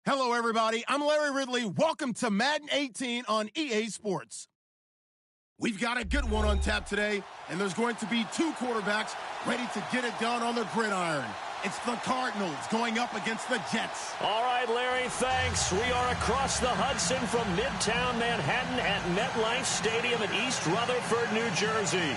Hello, everybody. I'm Larry Ridley. Welcome to Madden 18 on EA Sports. We've got a good one on tap today, and there's going to be two quarterbacks ready to get it done on the gridiron. It's the Cardinals going up against the Jets. All right, Larry, thanks. We are across the Hudson from Midtown Manhattan at MetLife Stadium in East Rutherford, New Jersey.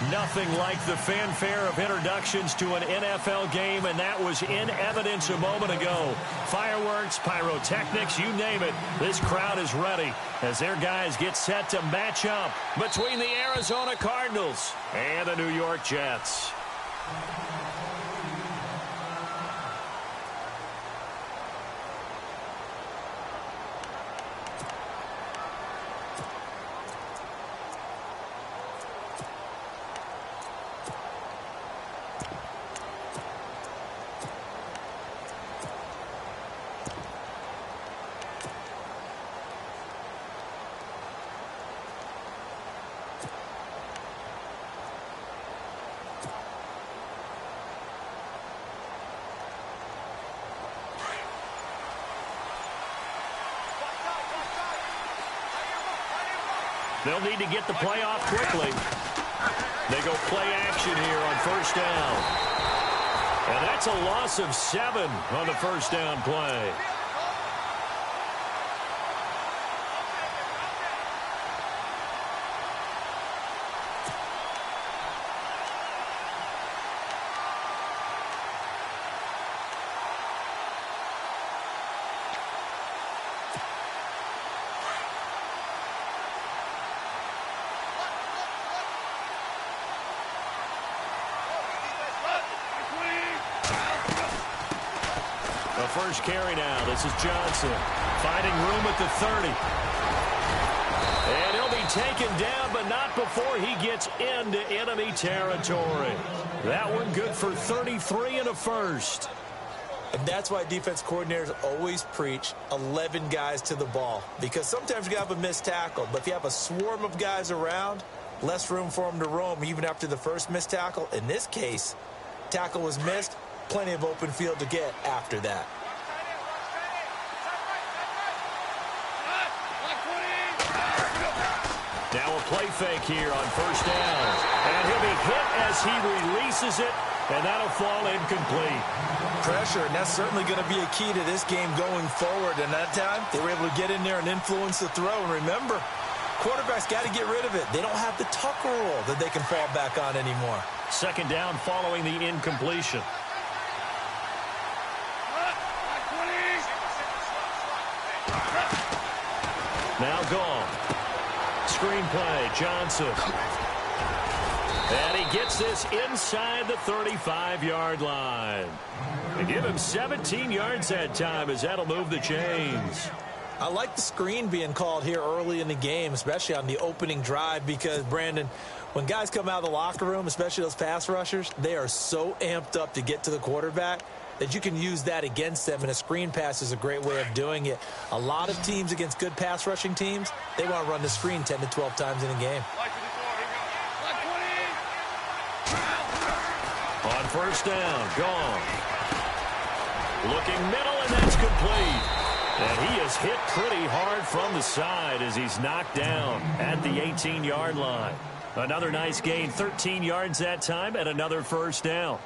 Nothing like the fanfare of introductions to an NFL game, and that was in evidence a moment ago. Fireworks, pyrotechnics, you name it. This crowd is ready as their guys get set to match up between the Arizona Cardinals and the New York Jets. They'll need to get the play off quickly. They go play action here on first down. And that's a loss of 7 on the first down play. First carry now. This is Johnson finding room at the 30. And he'll be taken down, but not before he gets into enemy territory. That one good for 33 and a first. And that's why defense coordinators always preach 11 guys to the ball, because sometimes you have a missed tackle, but if you have a swarm of guys around, less room for them to roam even after the first missed tackle. In this case, tackle was missed, plenty of open field to get after that. Now a play fake here on first down. And he'll be hit as he releases it, and that'll fall incomplete. Pressure, and that's certainly going to be a key to this game going forward. And that time, they were able to get in there and influence the throw. And remember, quarterbacks got to get rid of it. They don't have the Tucker rule that they can fall back on anymore. Second down following the incompletion. Now gone. Screen play, Johnson. And he gets this inside the 35-yard line. They give him 17 yards that time as that'll move the chains. I like the screen being called here early in the game, especially on the opening drive, because, Brandon, when guys come out of the locker room, especially those pass rushers, they are so amped up to get to the quarterback that you can use that against them, and a screen pass is a great way of doing it. A lot of teams against good pass rushing teams, they want to run the screen 10 to 12 times in a game. On first down, gone. Looking middle, and that's complete. And he is hit pretty hard from the side as he's knocked down at the 18-yard line. Another nice gain, 13 yards that time, and another first down.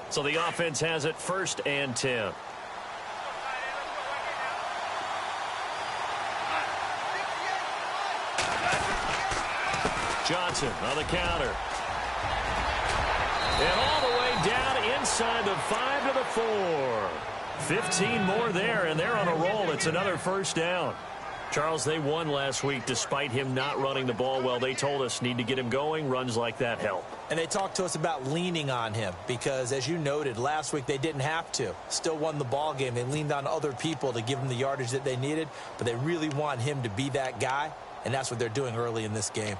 So the offense has it first and 10. Johnson on the counter. And all the way down inside the 5 to the 4. 15 more there, and they're on a roll. It's another first down. Charles, they won last week despite him not running the ball well. They told us need to get him going. Runs like that help. And they talked to us about leaning on him because, as you noted, last week they didn't have to. Still won the ball game. They leaned on other people to give them the yardage that they needed, but they really want him to be that guy, and that's what they're doing early in this game.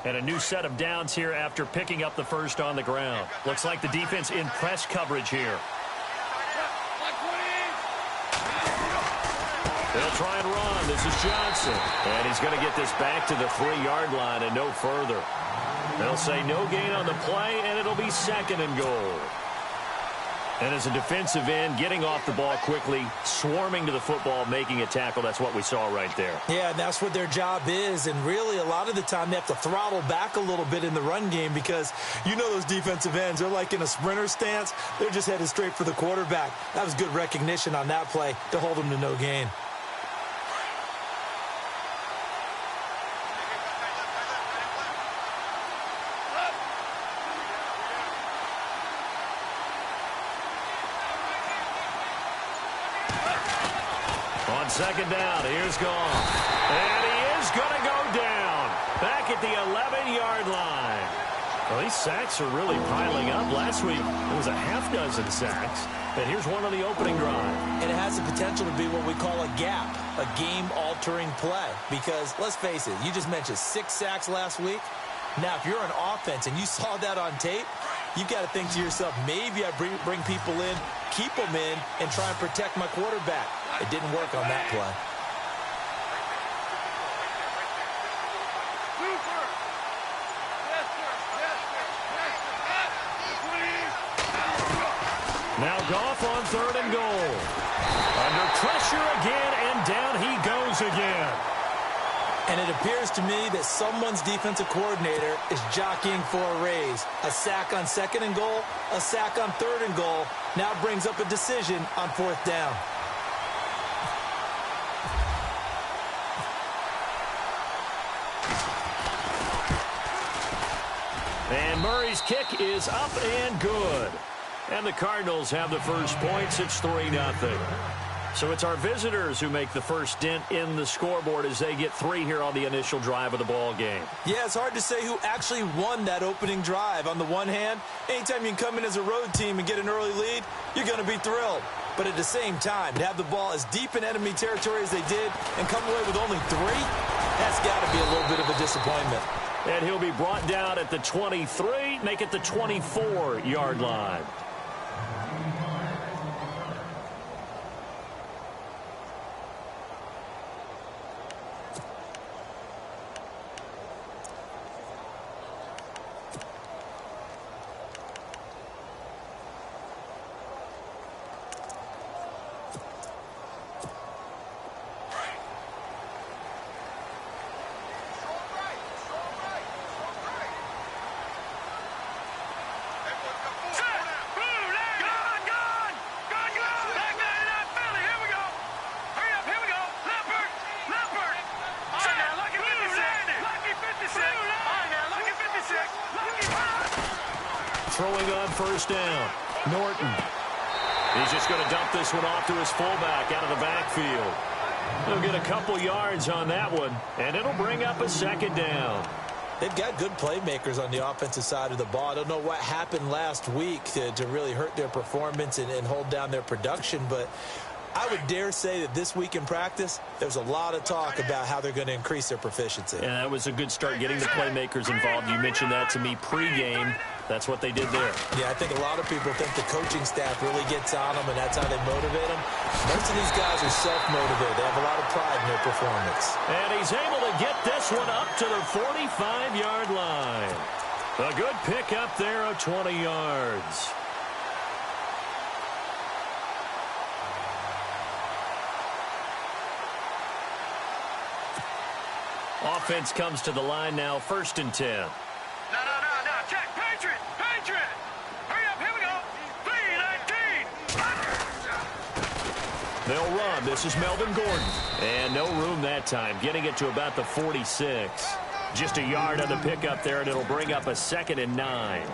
And a new set of downs here after picking up the first on the ground. Looks like the defense in press coverage here. They'll try and run. This is Johnson. And he's going to get this back to the 3-yard line and no further. They'll say no gain on the play, and it'll be 2nd and goal. And as a defensive end, getting off the ball quickly, swarming to the football, making a tackle, that's what we saw right there. Yeah, and that's what their job is. And really, a lot of the time, they have to throttle back a little bit in the run game because you know those defensive ends, they're like in a sprinter stance. They're just headed straight for the quarterback. That was good recognition on that play to hold them to no gain. On 2nd down, here's Goff. And he is going to go down. Back at the 11-yard line. Well, these sacks are really piling up. Last week, it was a half-dozen sacks. And here's one on the opening drive. And it has the potential to be what we call a gap, a game-altering play. Because, let's face it, you just mentioned 6 sacks last week. Now, if you're an offense and you saw that on tape, you've got to think to yourself, maybe I bring people in, keep them in, and try and protect my quarterback. It didn't work on that play. Now Goff on 3rd and goal. Under pressure again, and down he goes again. And it appears to me that someone's defensive coordinator is jockeying for a raise. A sack on 2nd and goal, a sack on 3rd and goal, now brings up a decision on 4th down. And Murray's kick is up and good. And the Cardinals have the first points. It's 3-0. So it's our visitors who make the first dent in the scoreboard as they get 3 here on the initial drive of the ball game. Yeah, it's hard to say who actually won that opening drive. On the one hand, anytime you can come in as a road team and get an early lead, you're going to be thrilled. But at the same time, to have the ball as deep in enemy territory as they did and come away with only 3, that's got to be a little bit of a disappointment. And he'll be brought down at the 23, make it the 24-yard line. Throwing on 1st down. Norton. He's just going to dump this one off to his fullback out of the backfield. He'll get a couple yards on that one, and it'll bring up a 2nd down. They've got good playmakers on the offensive side of the ball. I don't know what happened last week to really hurt their performance and hold down their production, but I would dare say that this week in practice, there's a lot of talk about how they're going to increase their proficiency. And that was a good start getting the playmakers involved. You mentioned that to me pregame. That's what they did there. Yeah, I think a lot of people think the coaching staff really gets on them, and that's how they motivate them. Most of these guys are self-motivated. They have a lot of pride in their performance. And he's able to get this one up to the 45-yard line. A good pick up there of 20 yards. Offense comes to the line now, 1st and 10. No. Check. Patriot. Hurry up. Here we go. 3-19. They'll run. This is Melvin Gordon. And no room that time. Getting it to about the 46. Just a yard on the pickup there, and it'll bring up a 2nd and 9.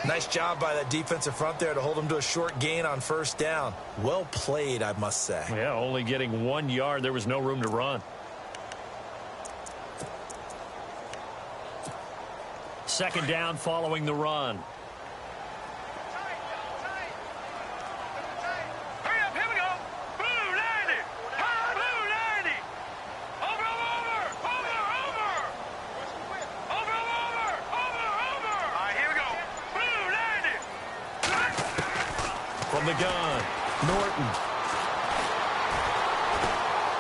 Nice job by that defensive front there to hold them to a short gain on 1st down. Well played, I must say. Yeah, only getting 1 yard. There was no room to run. 2nd down following the run. Hurry up. Here we go. Blue 90. Blue 90. Over. All right, here we go. Blue 90. From the gun, Norton.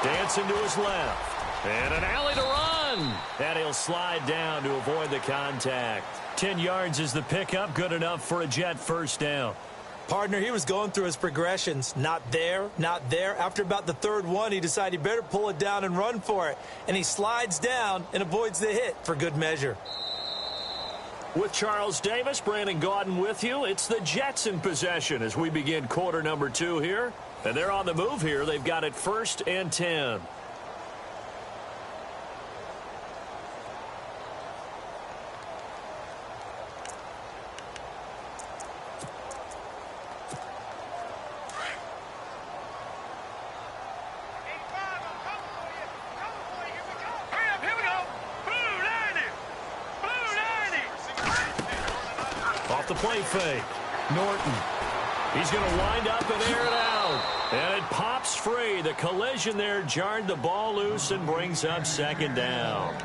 Dancing to his left. And an alley to run. again. And he'll slide down to avoid the contact. 10 yards is the pickup. Good enough for a Jet first down. Partner, he was going through his progressions. Not there, not there. After about the third one, he decided he better pull it down and run for it. And he slides down and avoids the hit for good measure. With Charles Davis, Brandon Gaudin with you. It's the Jets in possession as we begin quarter number 2 here. And they're on the move here. They've got it 1st and 10. Off the play fake. Norton. He's going to wind up and air it out. And it pops free. The collision there jarred the ball loose and brings up 2nd down.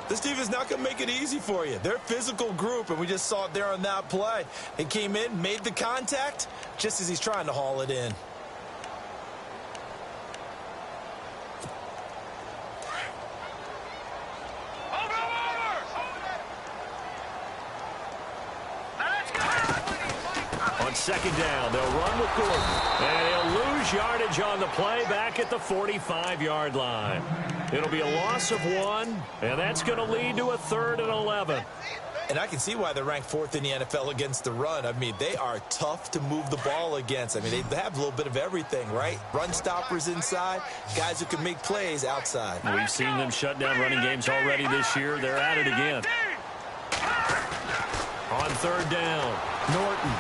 This team is not going to make it easy for you. They're a physical group, and we just saw it there on that play. They came in, made the contact, just as he's trying to haul it in. On 2nd down, they'll run with Gordon. And he'll lose yardage on the play back at the 45-yard line. It'll be a loss of 1, and that's going to lead to a 3rd and 11. And I can see why they're ranked 4th in the NFL against the run. I mean, they are tough to move the ball against. I mean, they have a little bit of everything, right? Run stoppers inside, guys who can make plays outside. We've seen them shut down running games already this year. They're at it again. On 3rd down, Norton.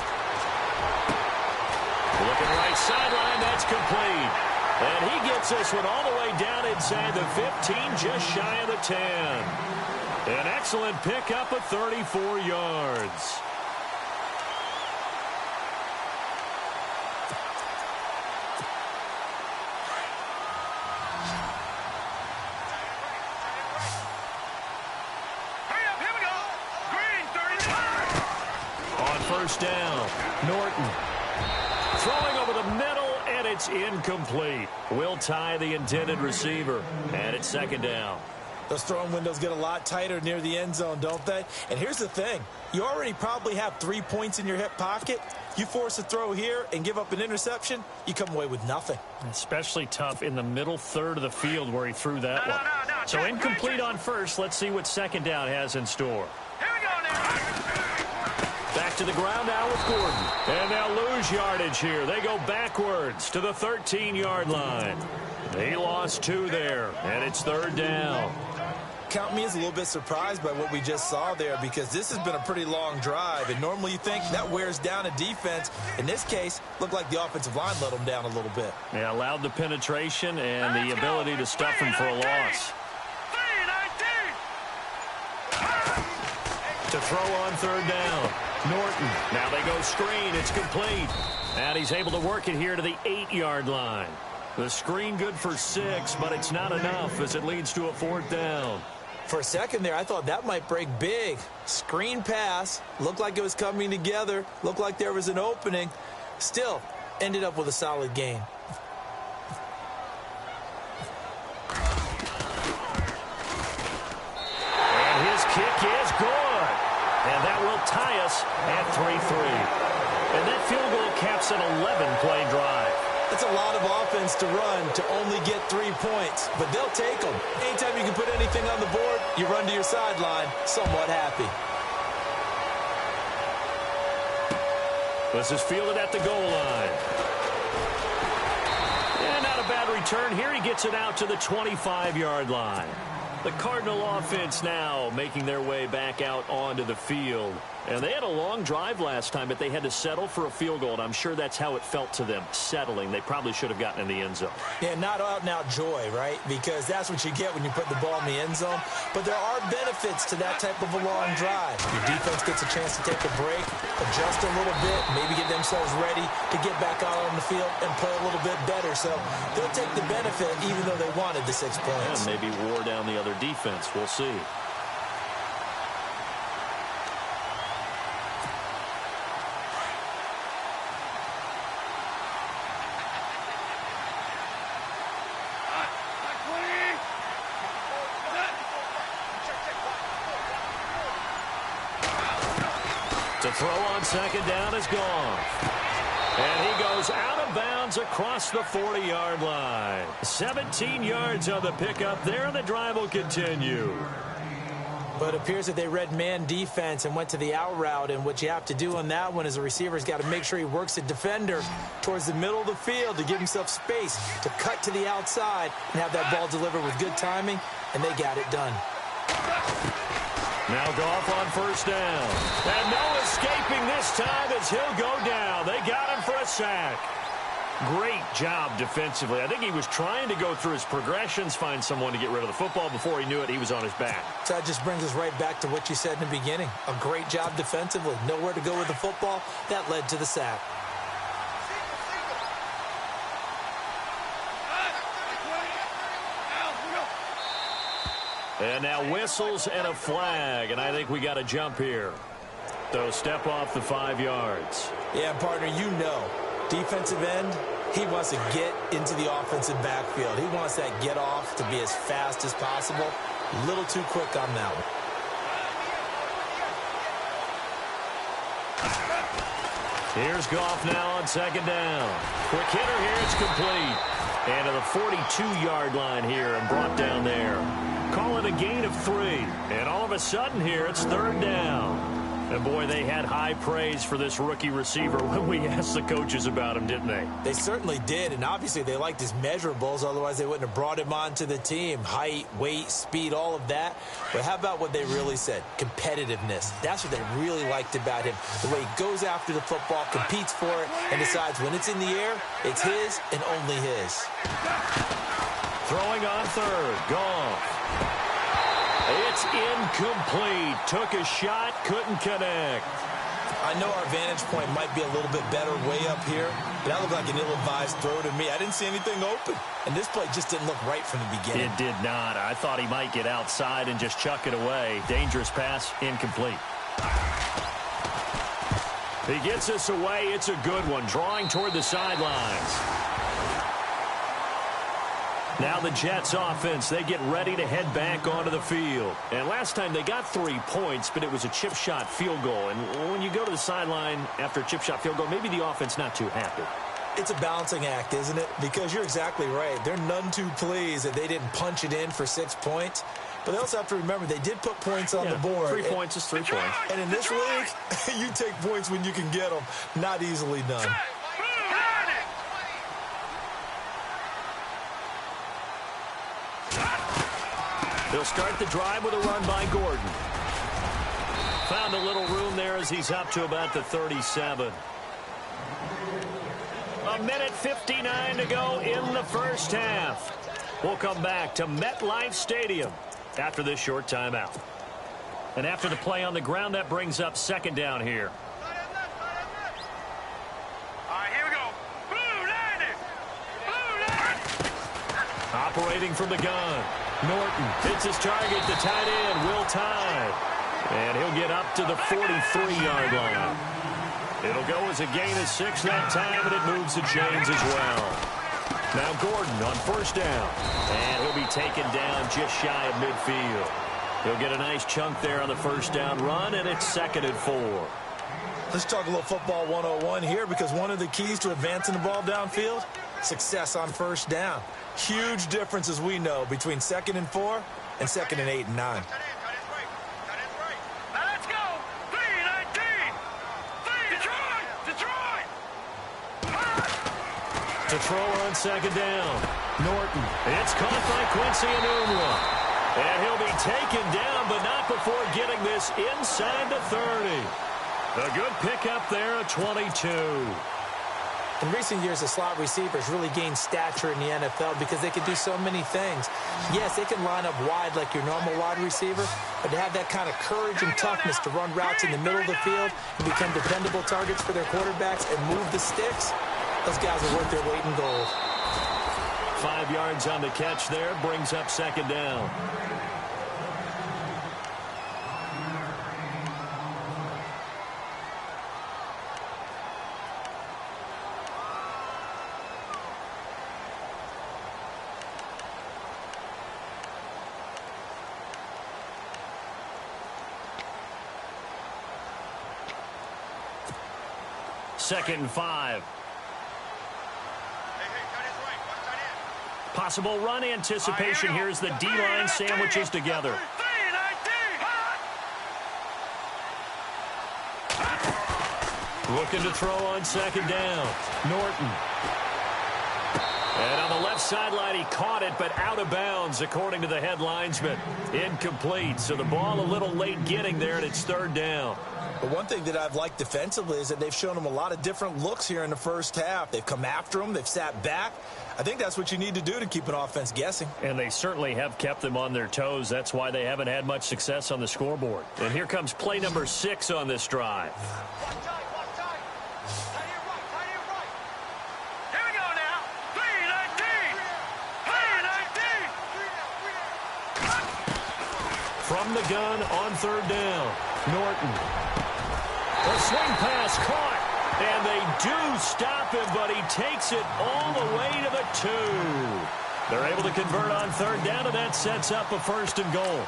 Looking right sideline, that's complete. And he gets this one all the way down inside the 15, just shy of the 10. An excellent pickup of 34 yards. On 1st down, Norton. Throwing over the middle, and it's incomplete. Will tie the intended receiver, and it's 2nd down. Those throwing windows get a lot tighter near the end zone, don't they? And here's the thing. You already probably have 3 points in your hip pocket. You force a throw here and give up an interception, you come away with nothing. Especially tough in the middle third of the field where he threw that one. So incomplete on 1st. Let's see what 2nd down has in store. Here we go now. Back to the ground now with Gordon. And they'll lose yardage here. They go backwards to the 13-yard line. He lost 2 there, and it's 3rd down. Count me as a little bit surprised by what we just saw there, because this has been a pretty long drive, and normally you think that wears down a defense. In this case, looked like the offensive line let them down a little bit. Yeah, allowed the penetration and the ability to stuff him for a loss. To throw on 3rd down, Norton. Now they go screen. It's complete. And he's able to work it here to the 8-yard line. The screen good for 6, but it's not enough as it leads to a 4th down. For a second there, I thought that might break big. Screen pass. Looked like it was coming together. Looked like there was an opening. Still, ended up with a solid gain. And his kick is good. And that will tie us at 3-3. And that field goal caps an 11-play drive. That's a lot of offense to run to only get 3 points, but they'll take them. Anytime you can put anything on the board, you run to your sideline somewhat happy. This is fielded at the goal line. And not a bad return here. He gets it out to the 25-yard line. The Cardinal offense now making their way back out onto the field. And they had a long drive last time, but they had to settle for a field goal, and I'm sure that's how it felt to them, settling. They probably should have gotten in the end zone. Yeah, not out-and-out joy, right? Because that's what you get when you put the ball in the end zone. But there are benefits to that type of a long drive. Your defense gets a chance to take a break, adjust a little bit, maybe get themselves ready to get back out on the field and play a little bit better. So they'll take the benefit even though they wanted the 6 points. And maybe wore down the other defense. We'll see. throw on second down is gone. And he goes out of bounds across the 40-yard line. 17 yards on the pickup there, and the drive will continue. But it appears that they read man defense and went to the out route, and what you have to do on that one is a receiver's got to make sure he works the defender towards the middle of the field to give himself space to cut to the outside and have that ball delivered with good timing, and they got it done. Now Goff on first down. And no escaping this time as he'll go down. They got him for a sack. Great job defensively. I think he was trying to go through his progressions, find someone to get rid of the football. Before he knew it, he was on his back. So that just brings us right back to what you said in the beginning. A great job defensively. Nowhere to go with the football. That led to the sack. And now whistles and a flag, and I think we got a jump here. They'll step off the 5 yards. Yeah, partner, you know, defensive end, he wants to get into the offensive backfield. He wants that get off to be as fast as possible. A little too quick on that one. Here's Goff now on second down. Quick hitter here, it's complete. And to the 42-yard line here and brought down there. Call it a gain of 3. And all of a sudden here, it's third down. And, boy, they had high praise for this rookie receiver when we asked the coaches about him, didn't they? They certainly did, and obviously they liked his measurables. Otherwise, they wouldn't have brought him onto the team. Height, weight, speed, all of that. But how about what they really said? Competitiveness. That's what they really liked about him. The way he goes after the football, competes for it, and decides when it's in the air, it's his and only his. Throwing on third. Goff. It's incomplete. Took a shot, couldn't connect. I know our vantage point might be a little bit better way up here, but that looked like an ill-advised throw to me. I didn't see anything open, and this play just didn't look right from the beginning. It did not. I thought he might get outside and just chuck it away. Dangerous pass, incomplete. He gets us away. It's a good one, drawing toward the sidelines. Now the Jets offense, they get ready to head back onto the field. And last time they got 3 points, but it was a chip shot field goal. And when you go to the sideline after a chip shot field goal, maybe the offense not too happy. It's a balancing act, isn't it? Because you're exactly right. They're none too pleased that they didn't punch it in for 6 points. But they also have to remember they did put points on the board. 3 points is 3 points. And in this league, you take points when you can get them. Not easily done. They'll start the drive with a run by Gordon. Found a little room there as he's up to about the 37. A minute 59 to go in the first half. We'll come back to MetLife Stadium after this short timeout. And after the play on the ground, that brings up second down here. All right, here we go. Blue 90. Blue 90. Operating from the gun. Norton hits his target, the tight end, Will Tide. And he'll get up to the 43-yard line. It'll go as a gain of 6 that time, and it moves the chains as well. Now Gordon on first down. And he'll be taken down just shy of midfield. He'll get a nice chunk there on the first down run, and it's 2nd and 4. Let's talk a little football 101 here, because one of the keys to advancing the ball downfield, success on first down. Huge difference, as we know, between 2nd and 4 and 2nd and 8 and 9. Now let's go. 3-19. Detroit. To throw on second down. Norton. It's caught by Quincy Enunwa. And he'll be taken down, but not before getting this inside the 30. A good pickup there at 22. In recent years, the slot receivers really gained stature in the NFL because they can do so many things. Yes, they can line up wide like your normal wide receiver, but to have that kind of courage and toughness to run routes in the middle of the field and become dependable targets for their quarterbacks and move the sticks, those guys are worth their weight in gold. 5 yards on the catch there, brings up second down. 2nd and 5. Possible run anticipation here as the D-line sandwiches together. Looking to throw on 2nd down. Norton. And on the left sideline, he caught it, but out of bounds, according to the head linesman. Incomplete, so the ball a little late getting there, and it's 3rd down. But one thing that I've liked defensively is that they've shown them a lot of different looks here in the first half. They've come after them. They've sat back. I think that's what you need to do to keep an offense guessing. And they certainly have kept them on their toes. That's why they haven't had much success on the scoreboard. And here comes play number 6 on this drive. From the gun on 3rd down. Norton. A swing pass caught. And they do stop him, but he takes it all the way to the 2. They're able to convert on 3rd down, and that sets up a 1st and goal.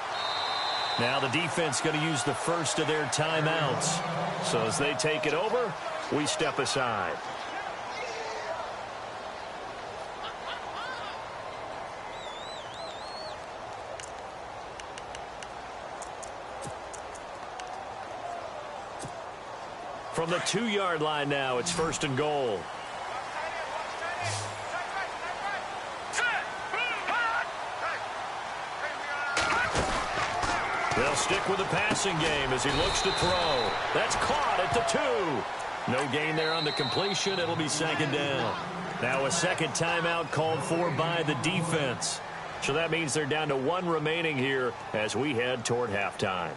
Now the defense going to use the first of their timeouts. So as they take it over, we step aside. From the 2-yard line now, it's 1st and goal. They'll stick with the passing game as he looks to throw. That's caught at the 2. No gain there on the completion. It'll be 2nd down. Now a 2nd timeout called for by the defense. So that means they're down to 1 remaining here as we head toward halftime.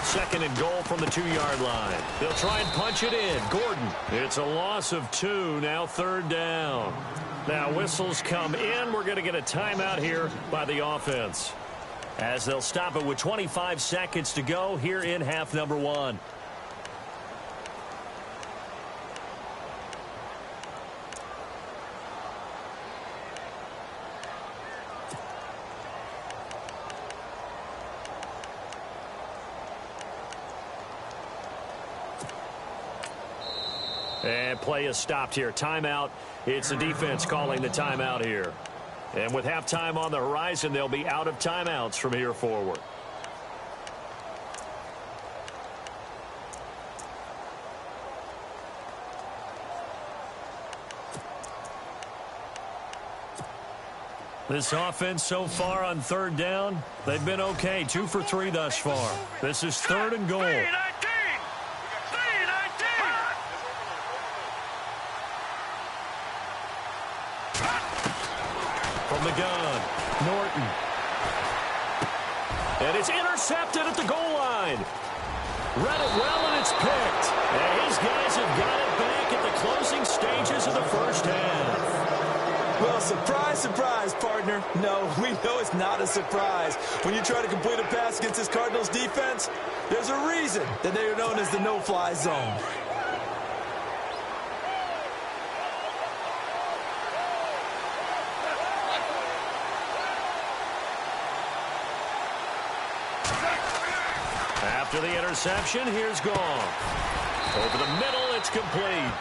Second and goal from the 2-yard line. They'll try and punch it in. Gordon. It's a loss of 2. Now 3rd down. Now whistles come in. We're going to get a timeout here by the offense, as they'll stop it with 25 seconds to go here in half number 1. And play is stopped here. Timeout. It's the defense calling the timeout here. And with halftime on the horizon, they'll be out of timeouts from here forward. This offense so far on 3rd down, they've been okay. 2 for 3 thus far. This is 3rd and goal. From the gun, Norton. And it's intercepted at the goal line. Read it well, and it's picked. And his guys have got it back at the closing stages of the first half. Well, surprise, surprise, partner. No, we know it's not a surprise. When you try to complete a pass against this Cardinals defense, there's a reason that they are known as the no-fly zone. After the interception, here's Gong. Over the middle, it's complete.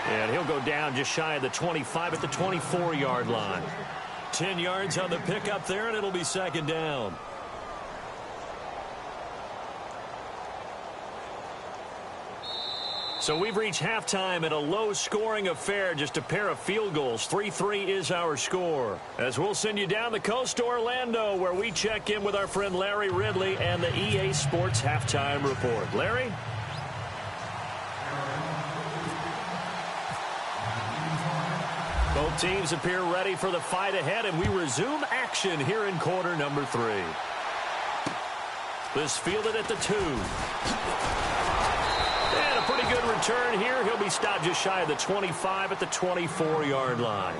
And he'll go down just shy of the 25 at the 24-yard line. 10 yards on the pickup there, and it'll be 2nd down. So we've reached halftime in a low-scoring affair, just a pair of field goals. 3-3 is our score. As we'll send you down the coast to Orlando, where we check in with our friend Larry Ridley and the EA Sports Halftime Report. Larry? Both teams appear ready for the fight ahead, and we resume action here in quarter number 3. This fielded at the 2. And a pretty good return here. He'll be stopped just shy of the 25 at the 24-yard line.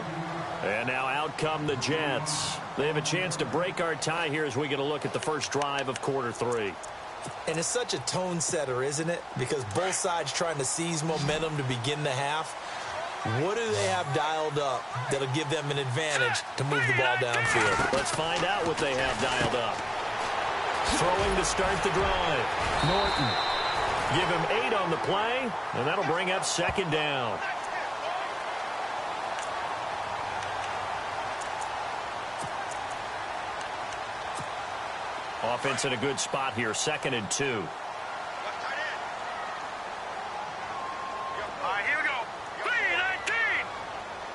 And now out come the Jets. They have a chance to break our tie here as we get a look at the first drive of quarter 3. And it's such a tone setter, isn't it? Because both sides trying to seize momentum to begin the half. What do they have dialed up that'll give them an advantage to move the ball downfield? Let's find out what they have dialed up. Throwing to start the drive. Norton. Give him 8 on the play, and that'll bring up second down. Offense in a good spot here, 2nd and 2. All right, here we go. 3-19.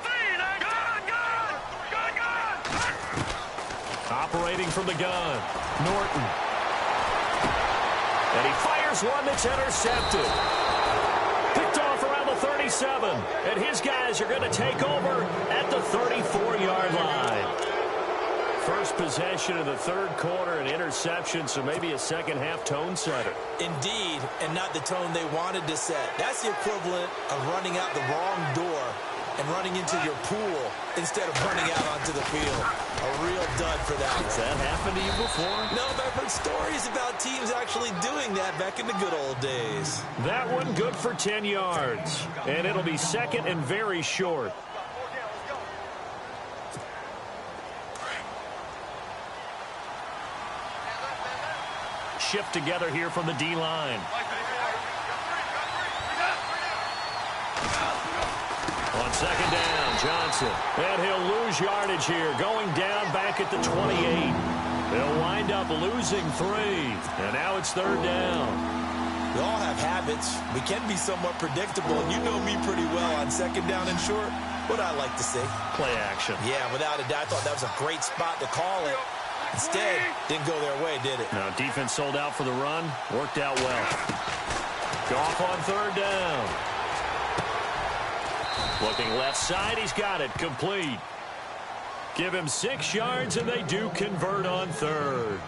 3-19. Gun. Operating from the gun. Norton. And he fires one that's intercepted. Picked off around the 37. And his guys are going to take over at the 34-yard line. First possession of the third quarter, an interception, so maybe a second-half tone setter. Indeed, and not the tone they wanted to set. That's the equivalent of running out the wrong door and running into your pool instead of running out onto the field. A real dud for that. Has that happened to you before? No, but I've heard stories about teams actually doing that back in the good old days. That one good for 10 yards. And it'll be second and very short. Shift together here from the D-line. On second down, Johnson. And he'll lose yardage here, going down back at the 28. They'll wind up losing 3. And now it's third down. We all have habits. We can be somewhat predictable, and you know me pretty well on second down and short. What I like to see. Play action. Yeah, without a doubt, I thought that was a great spot to call it. Instead, didn't go their way, did it? Now, defense sold out for the run. Worked out well. Goff on third down. Looking left side. He's got it. Complete. Give him 6 yards, and they do convert on third.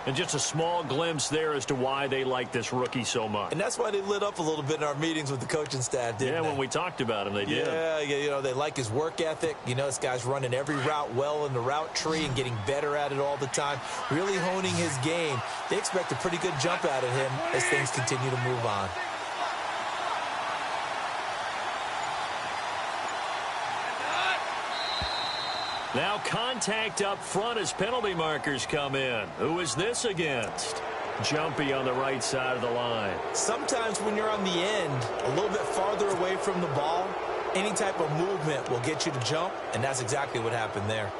And just a small glimpse there as to why they like this rookie so much. And that's why they lit up a little bit in our meetings with the coaching staff, didn't they? Yeah, when we talked about him, they did. Yeah, you know, they like his work ethic. You know, this guy's running every route well in the route tree and getting better at it all the time, really honing his game. They expect a pretty good jump out of him as things continue to move on. Now contact up front as penalty markers come in. Who is this against? Jumpy on the right side of the line. Sometimes when you're on the end, a little bit farther away from the ball, any type of movement will get you to jump, and that's exactly what happened there.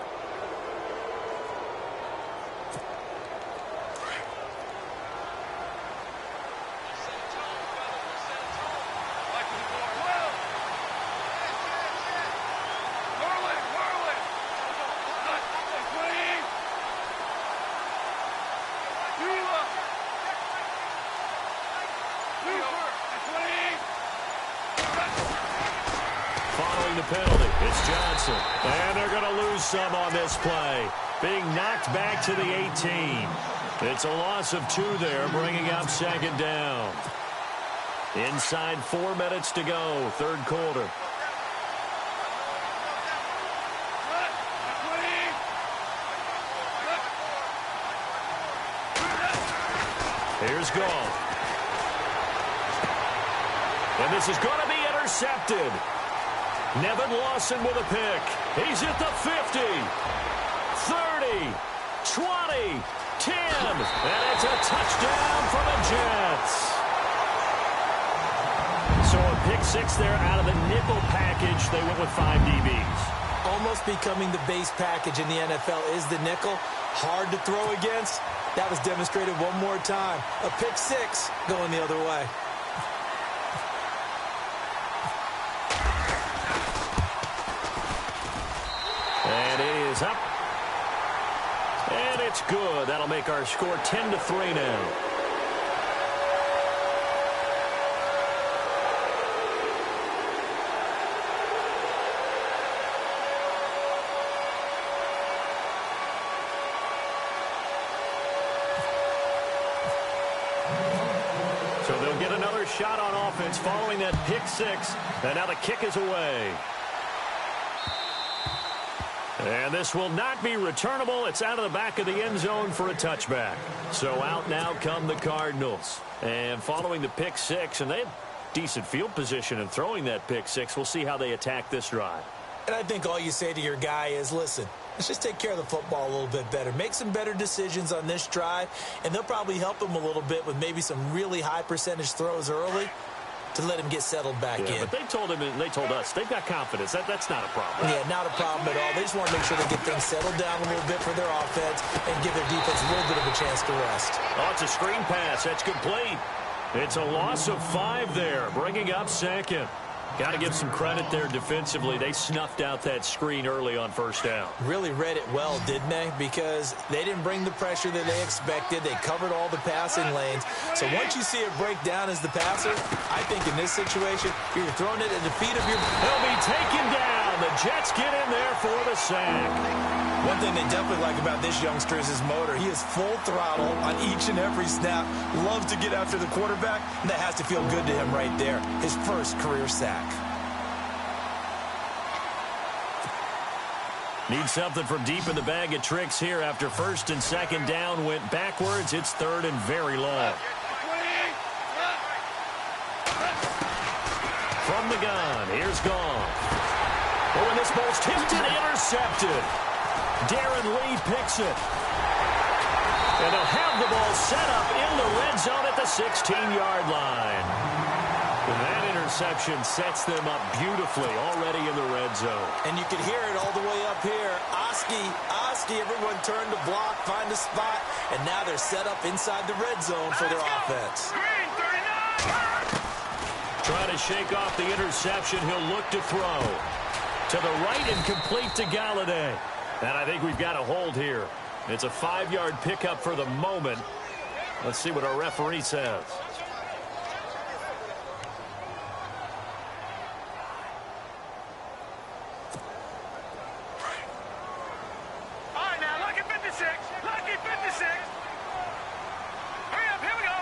Penalty. It's Johnson. And they're going to lose some on this play. Being knocked back to the 18. It's a loss of 2 there, bringing up second down. Inside 4 minutes to go, third quarter. Here's Goff. And this is going to be intercepted. Nevin Lawson with a pick. He's at the 50, 30, 20, 10, and it's a touchdown for the Jets. So a pick 6 there out of the nickel package. They went with 5 DBs. Almost becoming the base package in the NFL is the nickel. Hard to throw against. That was demonstrated one more time. A pick 6 going the other way. And it is up. And it's good. That'll make our score 10-3 now. first shot on offense following that pick six. And now the kick is away. And this will not be returnable. It's out of the back of the end zone for a touchback. So out now come the Cardinals. And following the pick six, and they have decent field position in throwing that pick six. We'll see how they attack this drive. And I think all you say to your guy is, listen, let's just take care of the football a little bit better. Make some better decisions on this drive, and they'll probably help him a little bit with maybe some really high percentage throws early to let him get settled back in. But they told him and they told us they've got confidence. That's not a problem. Yeah, not a problem at all. They just want to make sure they get things settled down a little bit for their offense and give their defense a little bit of a chance to rest. Oh, it's a screen pass. That's complete. It's a loss of 5 there, bringing up second. Got to give some credit there defensively. They snuffed out that screen early on first down. Really read it well, didn't they? Because they didn't bring the pressure that they expected. They covered all the passing lanes. So once you see it break down as the passer, I think in this situation, you're throwing it at the feet of your... He'll be taken down. The Jets get in there for the sack. One thing they definitely like about this youngster is his motor. He is full throttle on each and every snap. Loves to get after the quarterback, and that has to feel good to him right there. His first career sack. Needs something from deep in the bag of tricks here after first and second down went backwards. It's third and very long. From the gun, here's Goff. Oh, and this ball's tipped and intercepted. Darren Lee picks it. And they'll have the ball set up in the red zone at the 16-yard line. And that interception sets them up beautifully already in the red zone. And you can hear it all the way up here. Oski, everyone turned to block, find a spot, and now they're set up inside the red zone for their offense. Trying to shake off the interception. He'll look to throw. To the right and complete to Galladay. And I think we've got a hold here. It's a 5-yard pickup for the moment. Let's see what our referee says. All right, now, lucky 56. Lucky 56. Hurry up, here we go.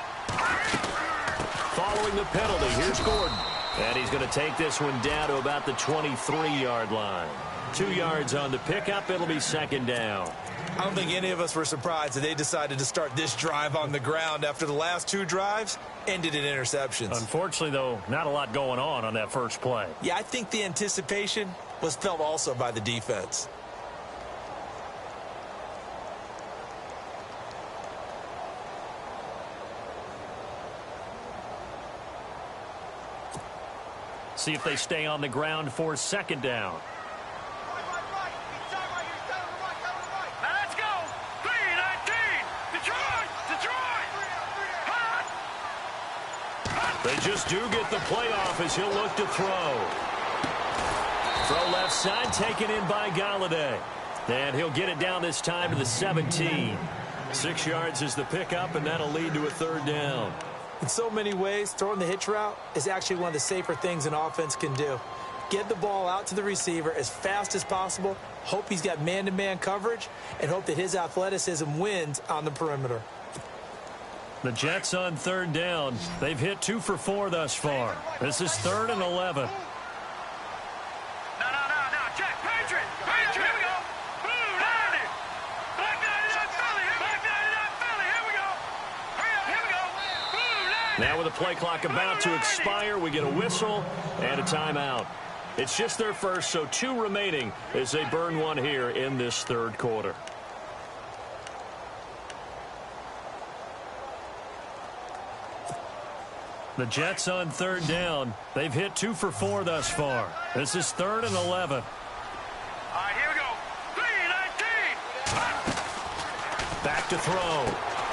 Following the penalty, here's Gordon. And he's going to take this one down to about the 23-yard line. 2 yards on the pickup. It'll be second down. I don't think any of us were surprised that they decided to start this drive on the ground after the last 2 drives ended in interceptions. Unfortunately, though, not a lot going on that first play. Yeah, I think the anticipation was felt also by the defense. See if they stay on the ground for second down. Now let's go. 3-19. Detroit. Hot. They just do get the playoff as he'll look to throw. Throw left side taken in by Galladay. And he'll get it down this time to the 17. 6 yards is the pickup, and that'll lead to a third down. In so many ways, throwing the hitch route is actually one of the safer things an offense can do. Get the ball out to the receiver as fast as possible, hope he's got man-to-man coverage, and hope that his athleticism wins on the perimeter. The Jets on third down. They've hit 2 for 4 thus far. This is 3rd and 11. No. Jack, Patriot. Here we go. Blue 90. Black 99 Philly. Black 99 Philly. Here we go. Hurry up, here we go. Blue 90. Now with the play clock about to expire, we get a whistle and a timeout. It's just their first, so 2 remaining as they burn one here in this third quarter. The Jets on third down. They've hit 2 for 4 thus far. This is 3rd and 11. All right, here we go. 3-19. Back to throw.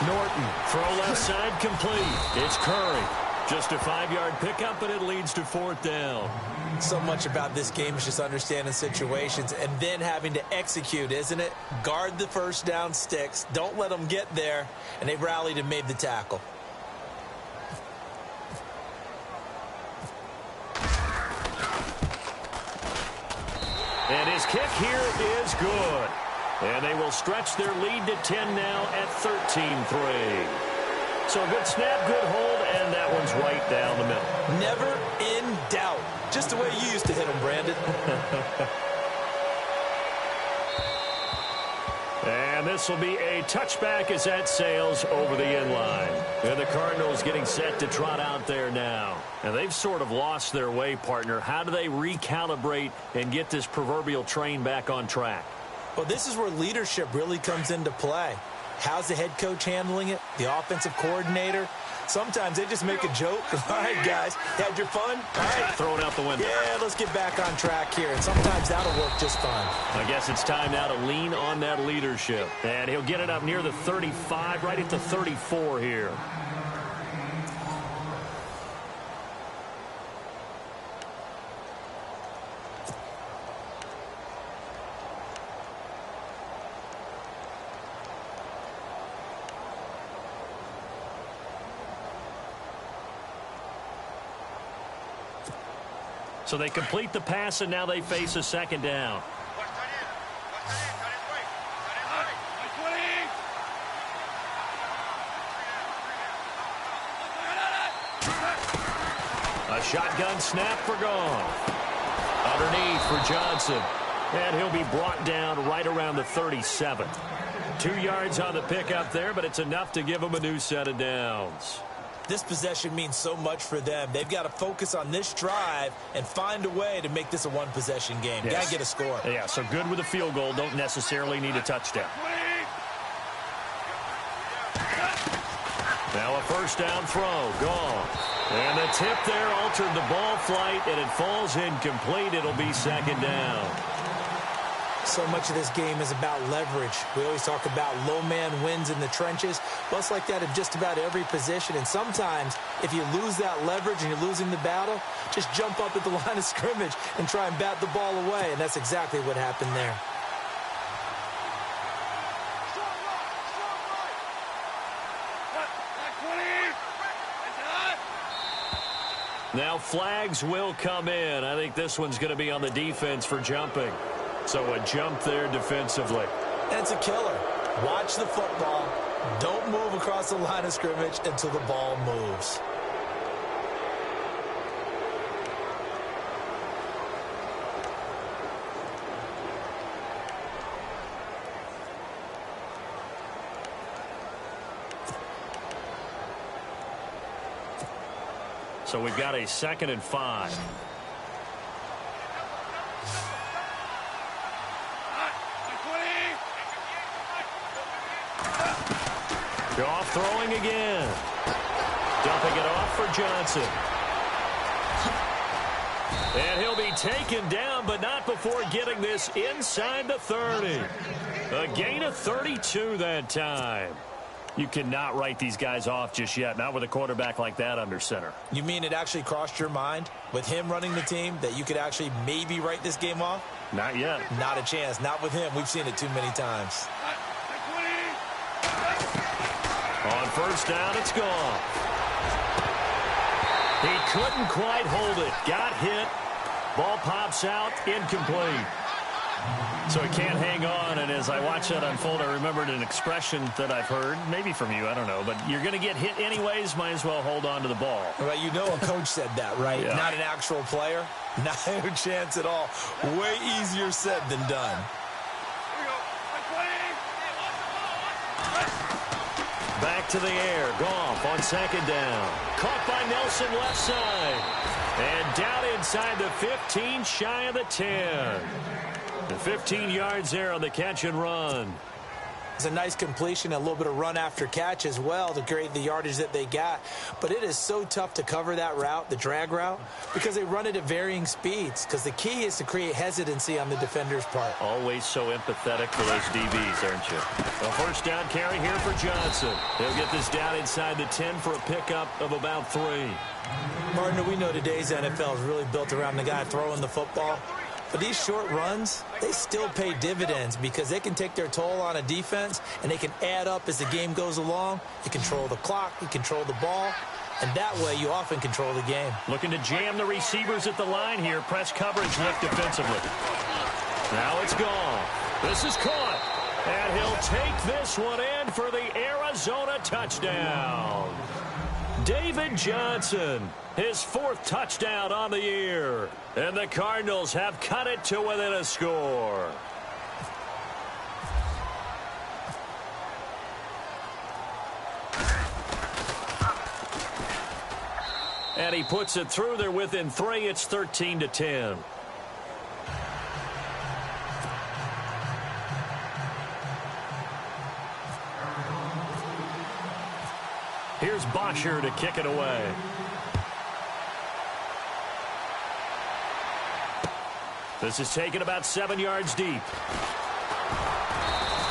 Norton, throw left side complete. It's Curry. Just a 5-yard pickup, but it leads to 4th down. So much about this game is just understanding situations and then having to execute, isn't it? Guard the first down sticks. Don't let them get there. And they rallied and made the tackle. And his kick here is good. And they will stretch their lead to 10 now at 13-3. So a good snap, good hold, And that one's right down the middle. Never in doubt. Just the way you used to hit them, Brandon. And this will be a touchback as that sails over the end line. And the Cardinals getting set to trot out there now. And they've sort of lost their way, partner. How do they recalibrate and get this proverbial train back on track? Well, this is where leadership really comes into play. How's the head coach handling it? The offensive coordinator? Sometimes they just make a joke. All right, guys, had your fun? All right. Throw it out the window. Yeah, let's get back on track here. And sometimes that'll work just fine. I guess it's time now to lean on that leadership. And he'll get it up near the 35, right at the 34 here. So they complete the pass, and now they face a second down. A shotgun snap for Goff. Underneath for Johnson. And he'll be brought down right around the 37. 2 yards on the pickup there, but it's enough to give them a new set of downs. This possession means so much for them. They've got to focus on this drive and find a way to make this a one-possession game. Yes. Got to get a score. Yeah, so good with a field goal. Don't necessarily need a touchdown. Now a first down throw. Gone. And the tip there altered the ball flight, and it falls incomplete. It'll be second down. So much of this game is about leverage. We always talk about low man wins in the trenches. Well, it's like that in just about every position. And sometimes, if you lose that leverage and you're losing the battle, just jump up at the line of scrimmage and try and bat the ball away. And that's exactly what happened there. Now flags will come in. I think this one's going to be on the defense for jumping. So a jump there defensively. And it's a killer. Watch the football. Don't move across the line of scrimmage until the ball moves. So we've got a 2nd and 5. Goff throwing again. Dumping it off for Johnson. And he'll be taken down, but not before getting this inside the 30. A gain of 32 that time. You cannot write these guys off just yet, not with a quarterback like that under center. You mean it actually crossed your mind with him running the team that you could actually maybe write this game off? Not yet. Not a chance. Not with him. We've seen it too many times. On first down, it's gone. He couldn't quite hold it. Got hit. Ball pops out. Incomplete. So he can't hang on, and as I watch that unfold, I remembered an expression that I've heard, maybe from you, I don't know, but you're going to get hit anyways, might as well hold on to the ball. Well, you know a coach said that, right? Yeah. Not an actual player. Not a chance at all. Way easier said than done. Back to the air. Goff on second down. Caught by Nelson left side. And down inside the 15, shy of the 10. The 15 yards there on the catch and run. It's a nice completion, a little bit of run after catch as well to create the yardage that they got. But it is so tough to cover that route, the drag route, because they run it at varying speeds. Because the key is to create hesitancy on the defender's part. Always so empathetic for those DBs, aren't you? A first down carry here for Johnson. He'll get this down inside the 10 for a pickup of about 3. Partner, we know today's NFL is really built around the guy throwing the football. But these short runs, they still pay dividends because they can take their toll on a defense and they can add up as the game goes along. You control the clock, you control the ball, and that way you often control the game. Looking to jam the receivers at the line here. Press coverage left defensively. Now it's gone. This is caught. And he'll take this one in for the Arizona touchdown. David Johnson, his 4th touchdown on the year. And the Cardinals have cut it to within a score. And he puts it through. They're within 3. It's 13-10. Here's Bosher to kick it away. This is taken about 7 yards deep.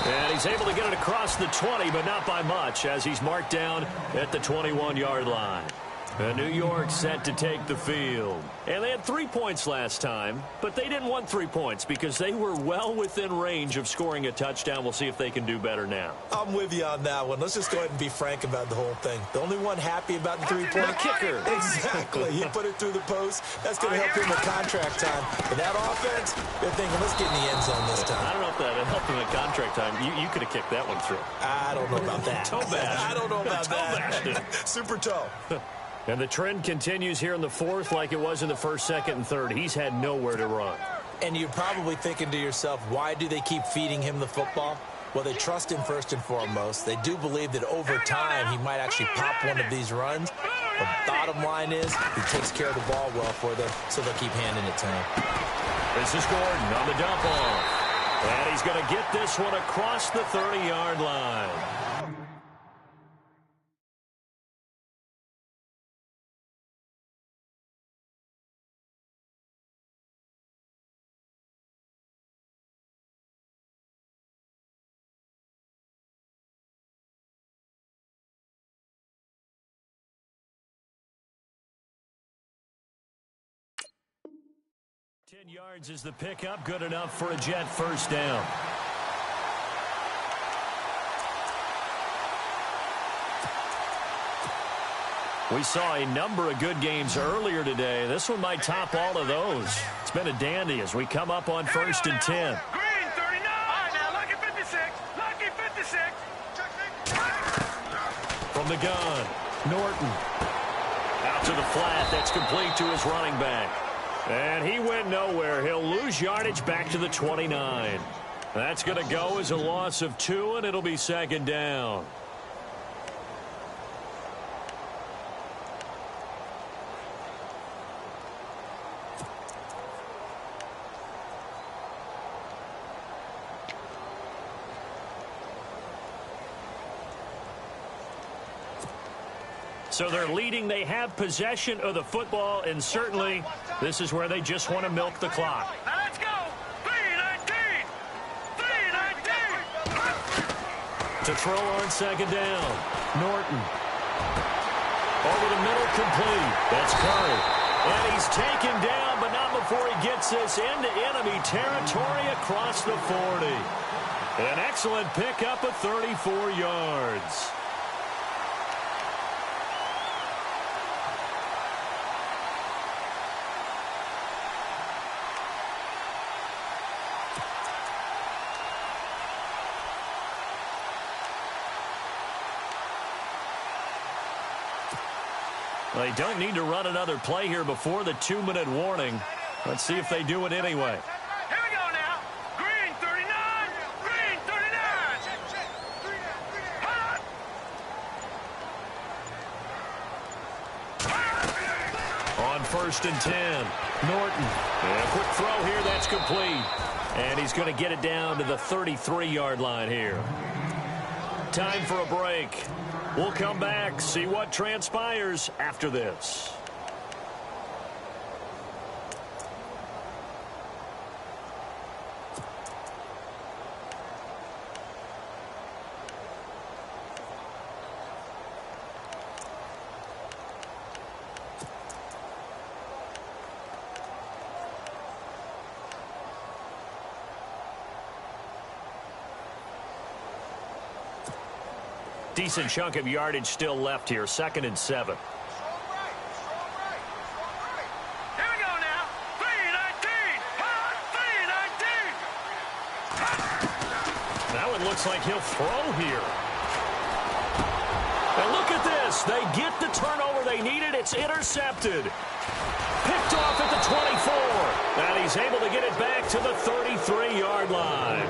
And he's able to get it across the 20, but not by much, as he's marked down at the 21-yard line. And New York set to take the field. And they had 3 points last time, but they didn't want 3 points because they were well within range of scoring a touchdown. We'll see if they can do better now. I'm with you on that one. Let's just go ahead and be frank about the whole thing. The only one happy about the 3-point kicker. Exactly. He put it through the post. That's going to help him with contract time. But that offense, they're thinking, let's get in the end zone this time. I don't know if that helped him at contract time. You could have kicked that one through. I don't know about that. Toe bash. I don't know about that. Super toe. And the trend continues here in the 4th like it was in the 1st, 2nd, and 3rd. He's had nowhere to run. And you're probably thinking to yourself, why do they keep feeding him the football? Well, they trust him first and foremost. They do believe that over time he might actually pop one of these runs. The bottom line is he takes care of the ball well for them, so they'll keep handing it to him. This is Gordon on the dump off. And he's going to get this one across the 30-yard line. Ten yards is the pickup. Good enough for a Jet first down. We saw a number of good games earlier today. This one might top all of those. It's been a dandy as we come up on 1st and 10. Green 39. All right, now, lucky 56. Lucky 56. From the gun, Norton. Out to the flat. That's complete to his running back. And he went nowhere. He'll lose yardage back to the 29. That's going to go as a loss of 2, and it'll be 2nd down. So they're leading. They have possession of the football, and certainly this is where they just want to milk the clock. Now let's go. 3-19. 3-19. To throw on 2nd down, Norton. Over the middle, complete. That's Curry. And he's taken down, but not before he gets this into enemy territory across the 40. An excellent pickup of 34 yards. They don't need to run another play here before the 2-minute warning. Let's see if they do it anyway. Here we go now. Green 39. Green 39. On 1st and 10, Norton. And a quick throw here, that's complete. And he's going to get it down to the 33-yard line here. Time for a break. We'll come back, see what transpires after this. Decent chunk of yardage still left here. 2nd and 7. Here we go now. 3-19. 3-19. That one looks like he'll throw here. And look at this. They get the turnover they needed. It's intercepted. Picked off at the 24. And he's able to get it back to the 33-yard line.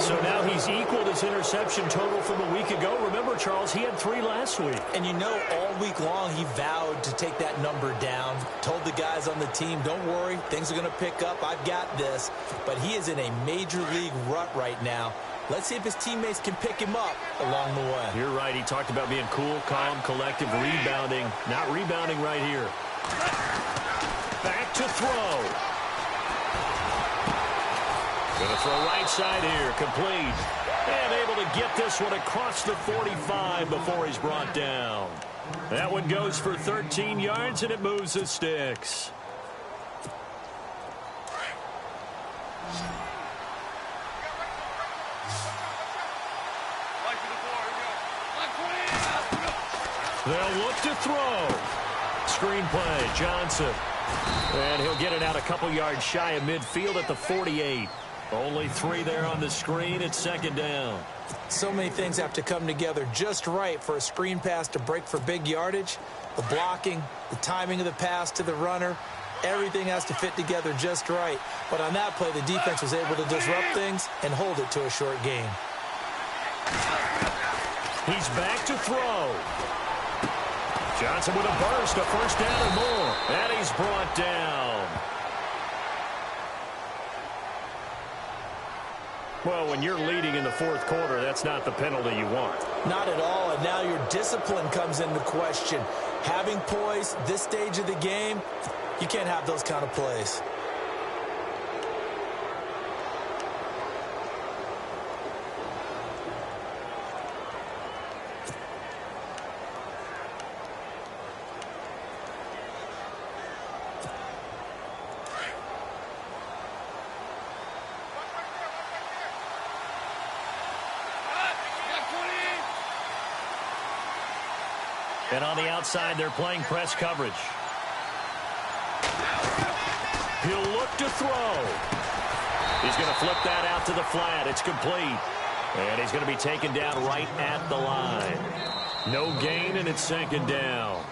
So now he's equaled his interception total from a week ago. Remember, Charles, he had 3 last week. And you know, all week long he vowed to take that number down. Told the guys on the team, don't worry, things are going to pick up. I've got this. But he is in a major league rut right now. Let's see if his teammates can pick him up along the way. You're right. He talked about being cool, calm, collective, rebounding. Not rebounding right here. Back to throw. Going to throw right side here. Complete. And able to get this one across the 45 before he's brought down. That one goes for 13 yards, and it moves the sticks. They'll look to throw. Screenplay, Johnson. And he'll get it out a couple yards shy of midfield at the 48. Only 3 there on the screen. It's second down. So many things have to come together just right for a screen pass to break for big yardage. The blocking, the timing of the pass to the runner, everything has to fit together just right. But on that play, the defense was able to disrupt things and hold it to a short gain. He's back to throw. Johnson with a burst, a first down and more. And he's brought down. Well, when you're leading in the fourth quarter, that's not the penalty you want. Not at all, and now your discipline comes into question. Having poise this stage of the game, you can't have those kind of plays. And on the outside, they're playing press coverage. He'll look to throw. He's going to flip that out to the flat. It's complete. And he's going to be taken down right at the line. No gain, and it's second down.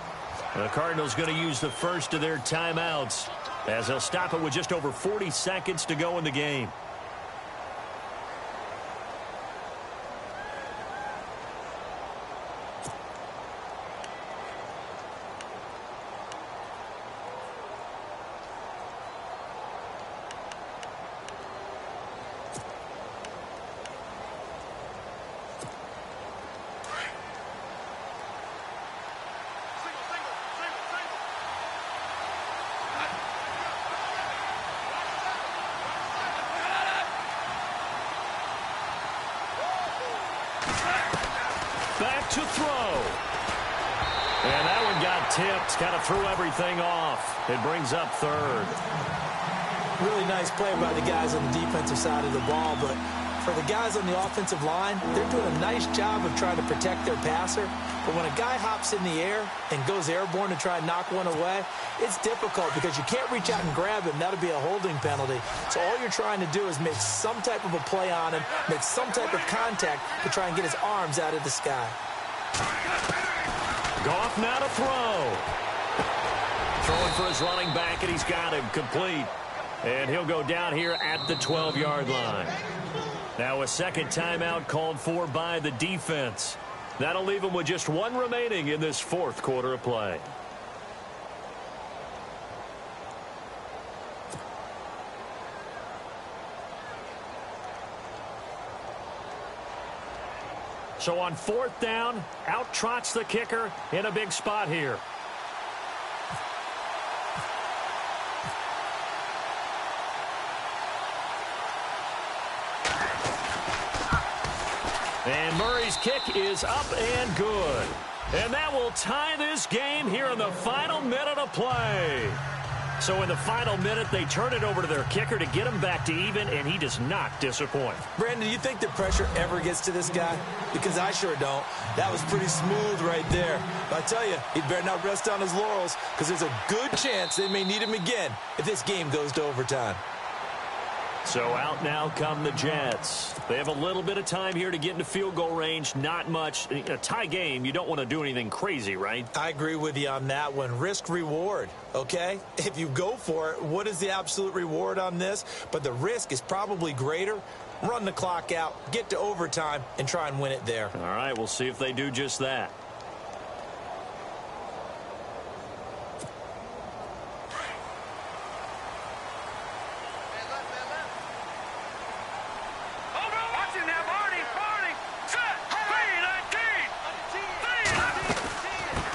The Cardinals going to use the first of their timeouts as they'll stop it with just over 40 seconds to go in the game. Back to throw. And that one got tipped. Kind of threw everything off. It brings up third. Really nice play by the guys on the defensive side of the ball, but for the guys on the offensive line, they're doing a nice job of trying to protect their passer. But when a guy hops in the air and goes airborne to try and knock one away, it's difficult because you can't reach out and grab him. That'll be a holding penalty. So all you're trying to do is make some type of a play on him, make some type of contact to try and get his arms out of the sky. Goff now to throw. Throwing for his running back, and he's got him complete. And he'll go down here at the 12-yard line. Now a second timeout called for by the defense. That'll leave him with just 1 remaining in this fourth quarter of play. So on fourth down, out trots the kicker in a big spot here. And Murray's kick is up and good. And that will tie this game here in the final minute of play. So in the final minute, they turn it over to their kicker to get him back to even, and he does not disappoint. Brandon, do you think the pressure ever gets to this guy? Because I sure don't. That was pretty smooth right there. But I tell you, he better not rest on his laurels because there's a good chance they may need him again if this game goes to overtime. So out now come the Jets. They have a little bit of time here to get into field goal range. Not much. A tie game, you don't want to do anything crazy, right? I agree with you on that one. Risk reward, okay? If you go for it, what is the absolute reward on this? But the risk is probably greater. Run the clock out, get to overtime, and try and win it there. All right, we'll see if they do just that.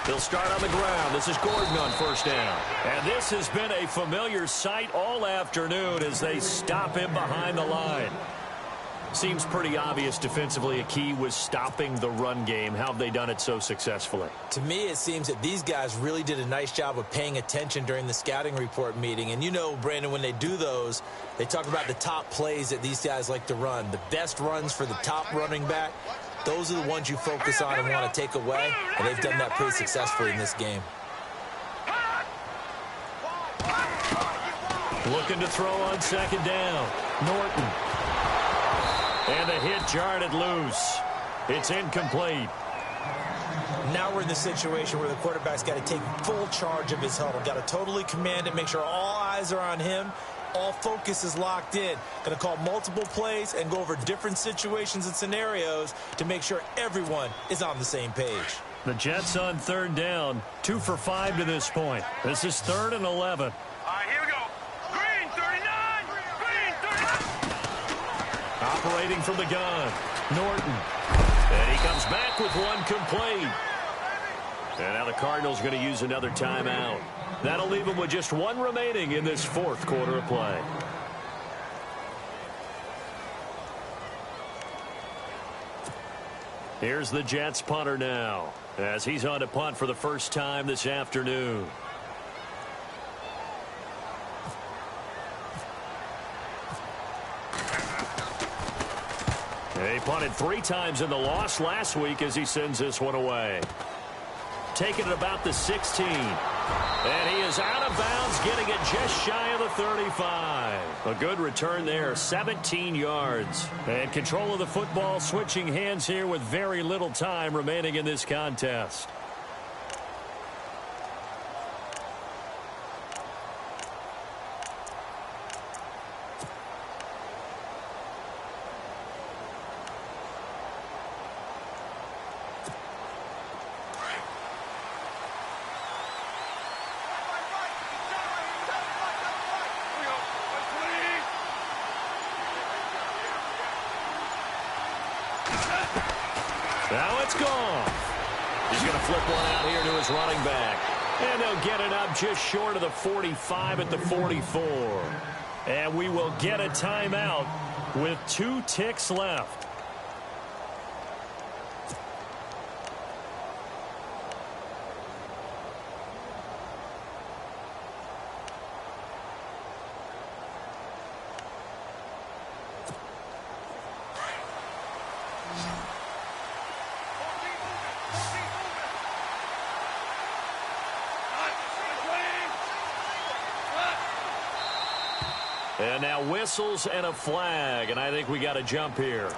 They'll start on the ground. This is Gordon on first down. And this has been a familiar sight all afternoon as they stop him behind the line. Seems pretty obvious defensively a key was stopping the run game. How have they done it so successfully? To me, it seems that these guys really did a nice job of paying attention during the scouting report meeting. And you know, Brandon, when they do those, they talk about the top plays that these guys like to run. The best runs for the top running back. Those are the ones you focus on and want to take away, and they've done that pretty successfully in this game. Looking to throw on second down. Norton. And the hit jarred it loose. It's incomplete. Now we're in the situation where the quarterback's got to take full charge of his huddle. Got to totally command it, make sure all eyes are on him. All focus is locked in. Going to call multiple plays and go over different situations and scenarios to make sure everyone is on the same page. The Jets on third down. 2 for 5 to this point. This is 3rd and 11. All right, here we go. Green 39. Green 39. Operating from the gun. Norton. And he comes back with one complete. And now the Cardinals going to use another timeout. That'll leave them with just one remaining in this 4th quarter of play. Here's the Jets punter now, as he's on to punt for the first time this afternoon. He punted 3 times in the loss last week as he sends this one away. Taking it about the 16. And he is out of bounds, getting it just shy of the 35. A good return there, 17 yards. And control of the football switching hands here with very little time remaining in this contest. Now it's gone. He's going to flip one out here to his running back. And they'll get it up just short of the 45 at the 44. And we will get a timeout with 2 ticks left. And now whistles and a flag, and I think we got a jump here.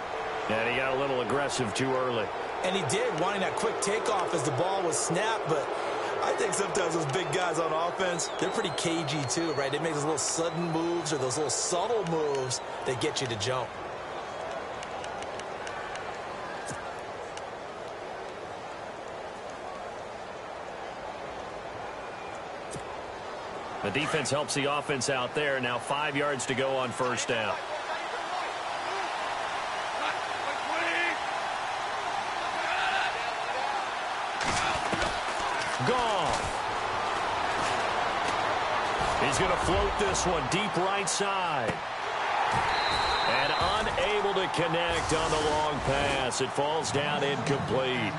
And he got a little aggressive too early. And he did, wanting that quick takeoff as the ball was snapped, but I think sometimes those big guys on offense, they're pretty cagey too, right? They make those little sudden moves or those little subtle moves that get you to jump. The defense helps the offense out there. Now 5 yards to go on first down. Gone. He's going to float this one deep right side. And unable to connect on the long pass. It falls down incomplete.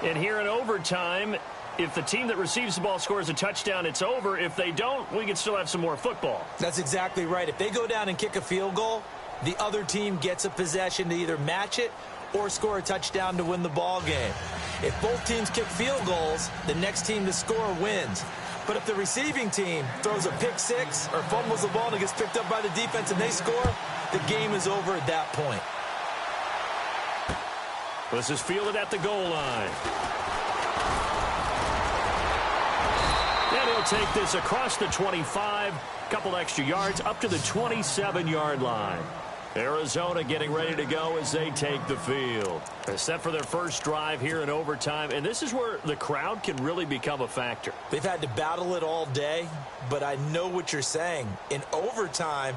And here in overtime, if the team that receives the ball scores a touchdown, it's over. If they don't, we can still have some more football. That's exactly right. If they go down and kick a field goal, the other team gets a possession to either match it or score a touchdown to win the ball game. If both teams kick field goals, the next team to score wins. But if the receiving team throws a pick six or fumbles the ball and it gets picked up by the defense and they score, the game is over at that point. This is fielded at the goal line. And he'll take this across the 25, couple extra yards, up to the 27-yard line. Arizona getting ready to go as they take the field. They're set for their first drive here in overtime, and this is where the crowd can really become a factor. They've had to battle it all day, but I know what you're saying. In overtime,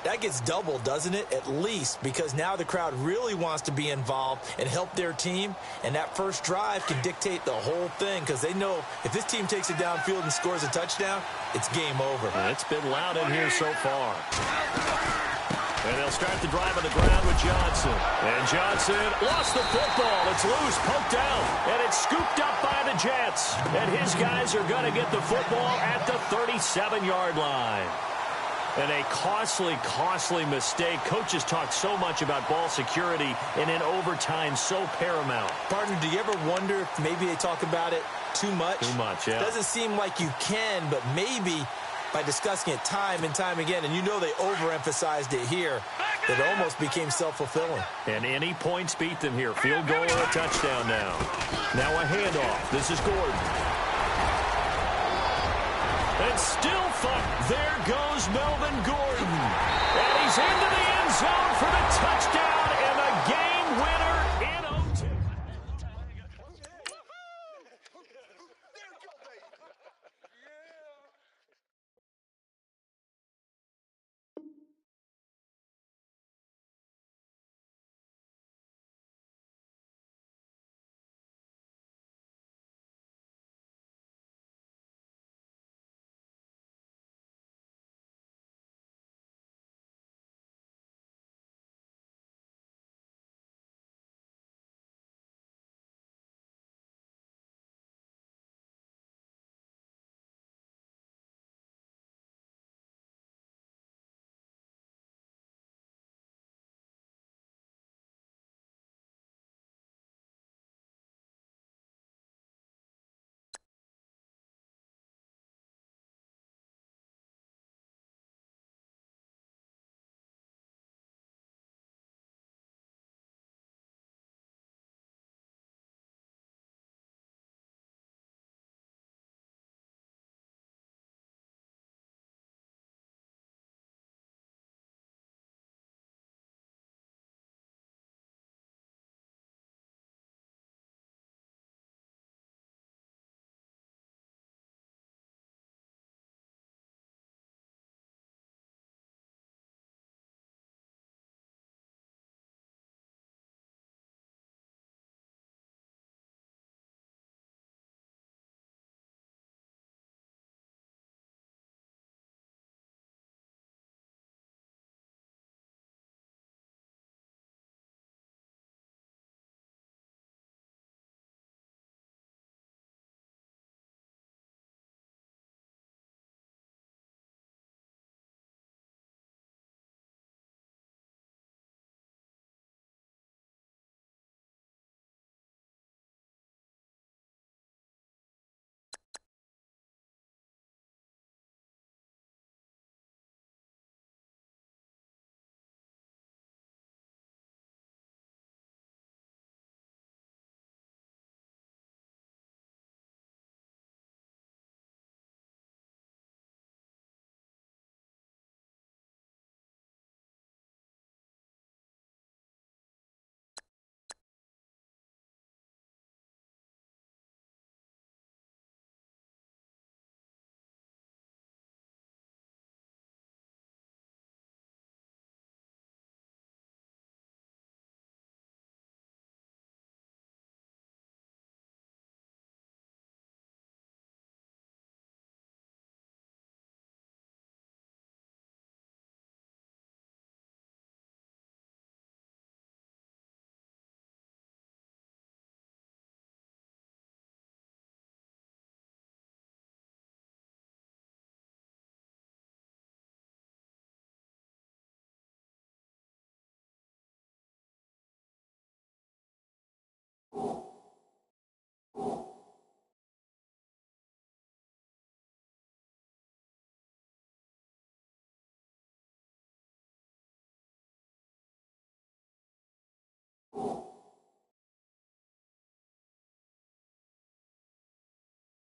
that gets doubled, doesn't it? At least, because now the crowd really wants to be involved and help their team, and that first drive can dictate the whole thing because they know if this team takes it downfield and scores a touchdown, it's game over. And it's been loud in here so far. And they'll start the drive on the ground with Johnson. And Johnson lost the football. It's loose, poked out, and it's scooped up by the Jets. And his guys are going to get the football at the 37-yard line. And a costly, costly mistake. Coaches talk so much about ball security, and in overtime, so paramount. Partner, do you ever wonder if maybe they talk about it too much? Too much, yeah. Doesn't seem like you can, but maybe by discussing it time and time again, and you know they overemphasized it here, it almost became self-fulfilling. And any points beat them here. Field goal or a touchdown now. Now a handoff. This is Gordon. And still fun. There goes Melvin Gordon. And he's into the end zone for the touchdown and the game winner in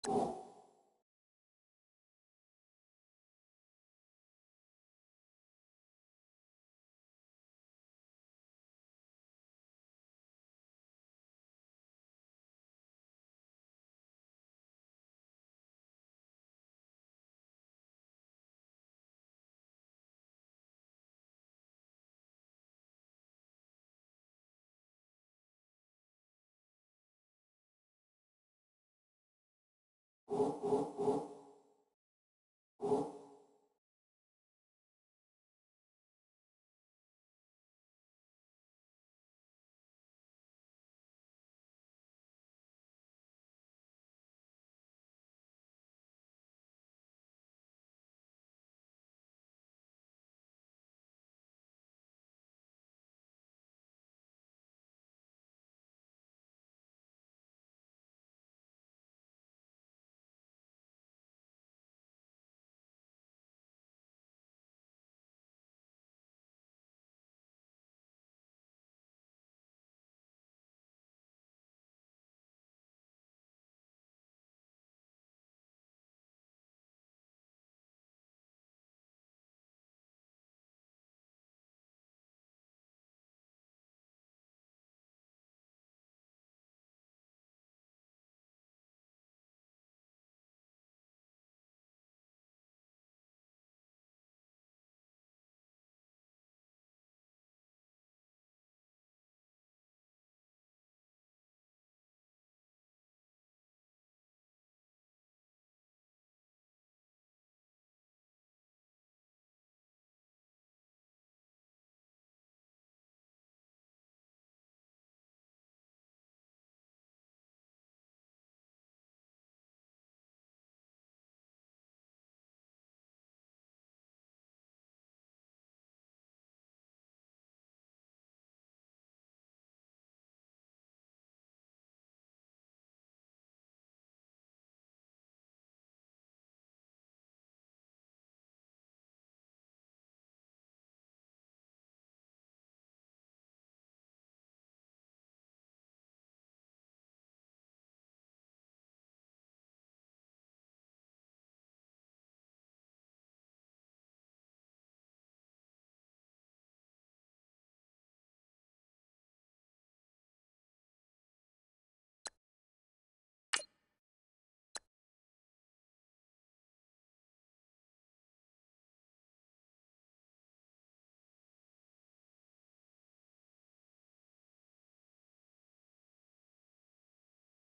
Oh,